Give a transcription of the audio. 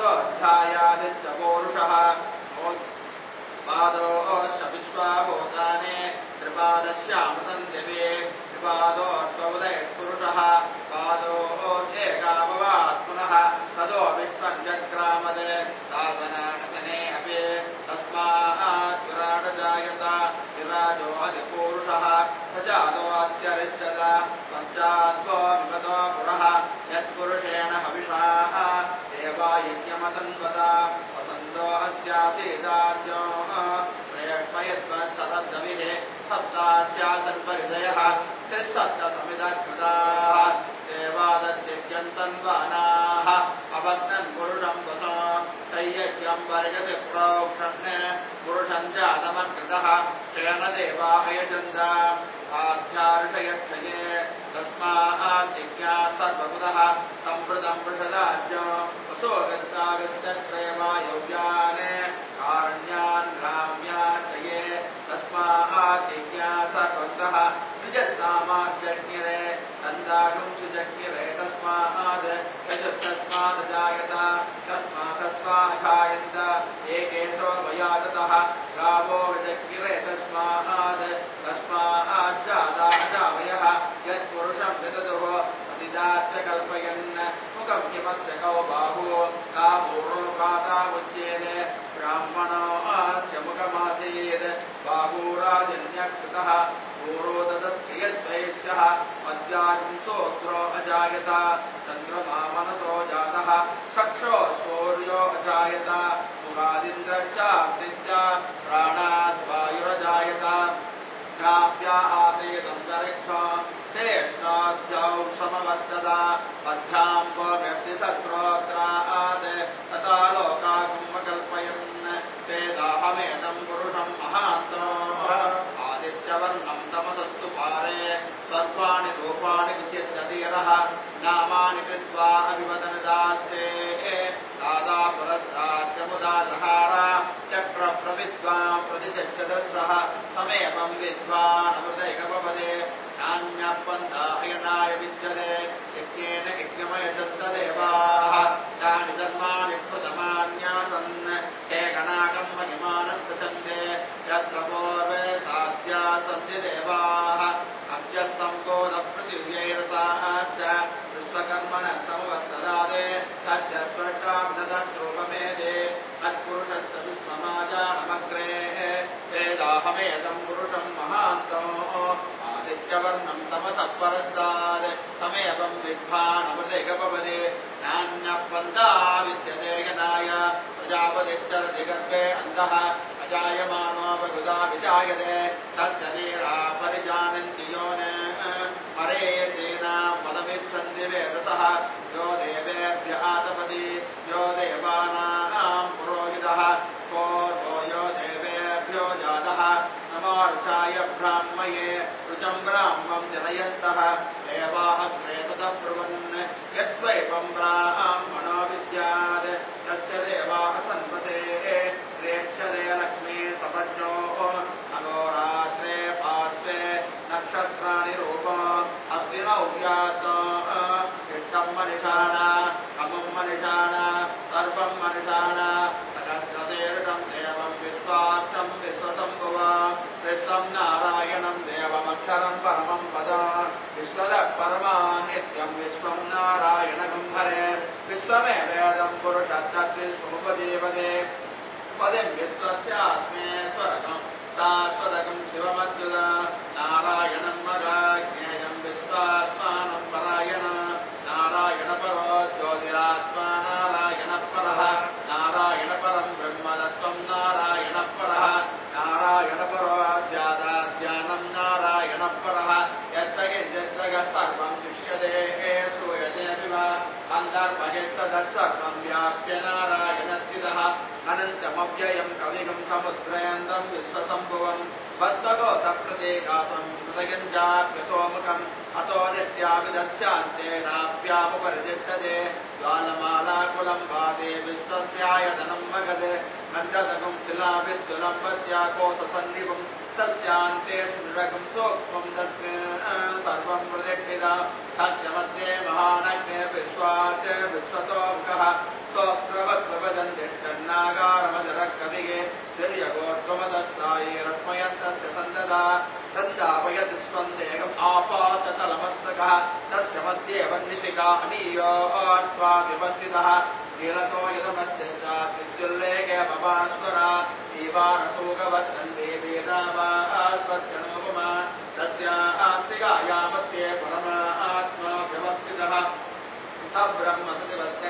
ततोऽध्यायादित्यपौरुषः पादोश्च विश्वाभूतानि त्रिपादस्यामृतं दिवे त्रिपादोऽर्थोदयत्पुरुषः पादोऽस्येकाभवात् पुनः ततो विश्वं जग्रामदे साधनानतने अपि तस्मात् विराट जायत विराजो अधिपूरुषः स जातो अत्यरिच्यत पश्चाद्वो विमतो पुरः यत्पुरुषेण हविषा देवा यज्ञमतन्वत वसन्तो अस्यासीदाद्यो प्रेष्मयद्वशरद्दविः सप्तास्यासन् परिदयः त्रिसप्तसमिदकृताः देवादद्यन्तन्वानाः अवग्नन् पुरुषं वसो तय्यज्ञं वर्गति प्रोक्षन् पुरुषं जातमकृतः तेन देवा अयजन्त आध्यार्षयक्षये तस्माद्यज्ञा सर्वकुतः सम्प्रतं वृषदाज्यो वसो गत्तागत्यत्रयवायव्यान् कारण्यान् ग्राम्याचये तस्माद्यज्ञा सर्वन्तः निजसामाद्यज्ञिरे नन्दागुंसुजज्ञिरे तस्माद् यजुस्तस्मादजायत तस्मादस्वाजायन्त एकेशो मया ततः गावो विजज्ञिरे तस्माद् तस्माज्जाताजावयः यत्पुरुषं विदधुः अधिदात्य कल्पयन् मुखं हिमस्य कौ बाहुः कापूर्णो कातामुच्येते ब्राह्मणो अस्य मुखमासीत् बाहूराजन्यकृतः पूरो तदस्ति यद्वैश्यः अद्यागुंसोऽत्रो अजायत चन्द्रमा मनसो जातः चक्षो सूर्यो अजायत मुखादिन्द्रश्चाग्निश्च प्राणाद् वायुरजायत ग्राव्या आसीदन्तरिक्षो शेषाद्यौ समवर्तत पद्भ्यां गोव्यक्तिसहस्रोत्रात् तथा लोकागुम्मकल्पयन् वेदाहमेदं पुरुषं महान्तो आदित्यवर्णं तमसस्तु पारे सर्वाणि रूपाणि विचित्यधीरः नामानि कृत्वा अभिवदनदास्ते दादा पुरस्ताद्यमुदा जहार चक्रप्रविद्वां प्रतिचक्षदस्रः तमेवं विद्वान् अमृतैकपदे नान्यपन्थायनाय विद्यते यज्ञेन यज्ञमयजन्त देवाः यानि धर्माणि प्रथमान्यासन् हे गणागं महिमानस्य चन्दे यत्र पूर्वे साध्या सन्ति देवाः अभ्यत्सम्बोधपृथिव्यैरसाः च विश्वकर्मणः समवर्तदादे तस्य त्वष्टाभिदधद्रूपमेदे तत्पुरुषस्य विश्वमाजानमग्रे वेदाहमेदं पुरुषं महान्तो आदित्यवर्णं तमसः परस्ताद् तमेवं विद्वानमृतैकपदे नान्यपन्था विद्यते यनाय प्रजापतिश्चरति गर्भे अन्तः अजायमानो बहुधा विजायते तस्य धीरा परिजानन्ति योनिः मरेतेनां पदमिच्छन्ति वेदसः यो देवेभ्य आतपति यो देवानां पुरोहितः को यो देवेभ्यो जातः नमोर्चाय ब्राह्मये ऋचं ब्राह्मं जनयन्तः देवा अग्रे ततः ब्रुवन् यस्त्वैवं ब्राह्मणो विद्यात् तस्य देवाः सन्वसे प्रेक्षते लक्ष्मी सपज्ञो अहोरात्रे पार्श्वे नक्षत्राणि रूपम् अश्विनौ व्यात् इष्टं मनिषाण कमं मनिषाण सर्वं मनिषाण तगद्गतेर्षं देवं विश्वाक्षं विश्वसम्भुवं विश्वं नारायणं देवमक्षरं परमं वद विश्वदः परमा नित्यं विश्वं नारायणगं हरे विश्वमेवेदं पुरुषस्तद्विश्वमुपजीवते पदं विश्वस्यात्मेश्वरकं शाश्वतकं शिवमच्युत नारायणं मगाज्ञेयं विश्वात्मानं परायण नारायणपरो ज्योतिरात्मा नारायणपरः नारायणपरं ब्रह्मतत्त्वं नारायणपरः नारायणपरो अध्यात्मज्ञानं नारायणपरः यज्जगः सर्वं दृश्यते श्रूयतेऽपि वा अन्तर्भगेत्तदत्सर्वं व्याप्य नारायणस्थितः अनन्तमव्ययं कविगं समुद्रयन्तं विश्वसम्भुवं बद्धकोशप्रत्येकासं हृदयञ्जाप्यतोमुखम् अतो नित्याविदश्चान्तेनाप्यामुपरितिष्ठते ज्वालमालाकुलं भाते विश्वस्यायतनं मगधे नन्दतगं शिलाविद्युलं पद्याकोशसन्निभं तस्यान्ते शृण्डकं सूक्ष्मं सर्वं प्रतिष्ठिता तस्य मध्ये महानग्ने विश्वात् विश्वतो मुखः सोऽत्रवत् नीलतो यदमध्यस्तात् विद्युल्लेखे पपास्वरा दीवानशोकवत्तन्ते वेदावास्वच्छणोपमा तस्यास्यगायामध्ये परमात्मा व्यवस्थितः स ब्रह्म सदिवस्य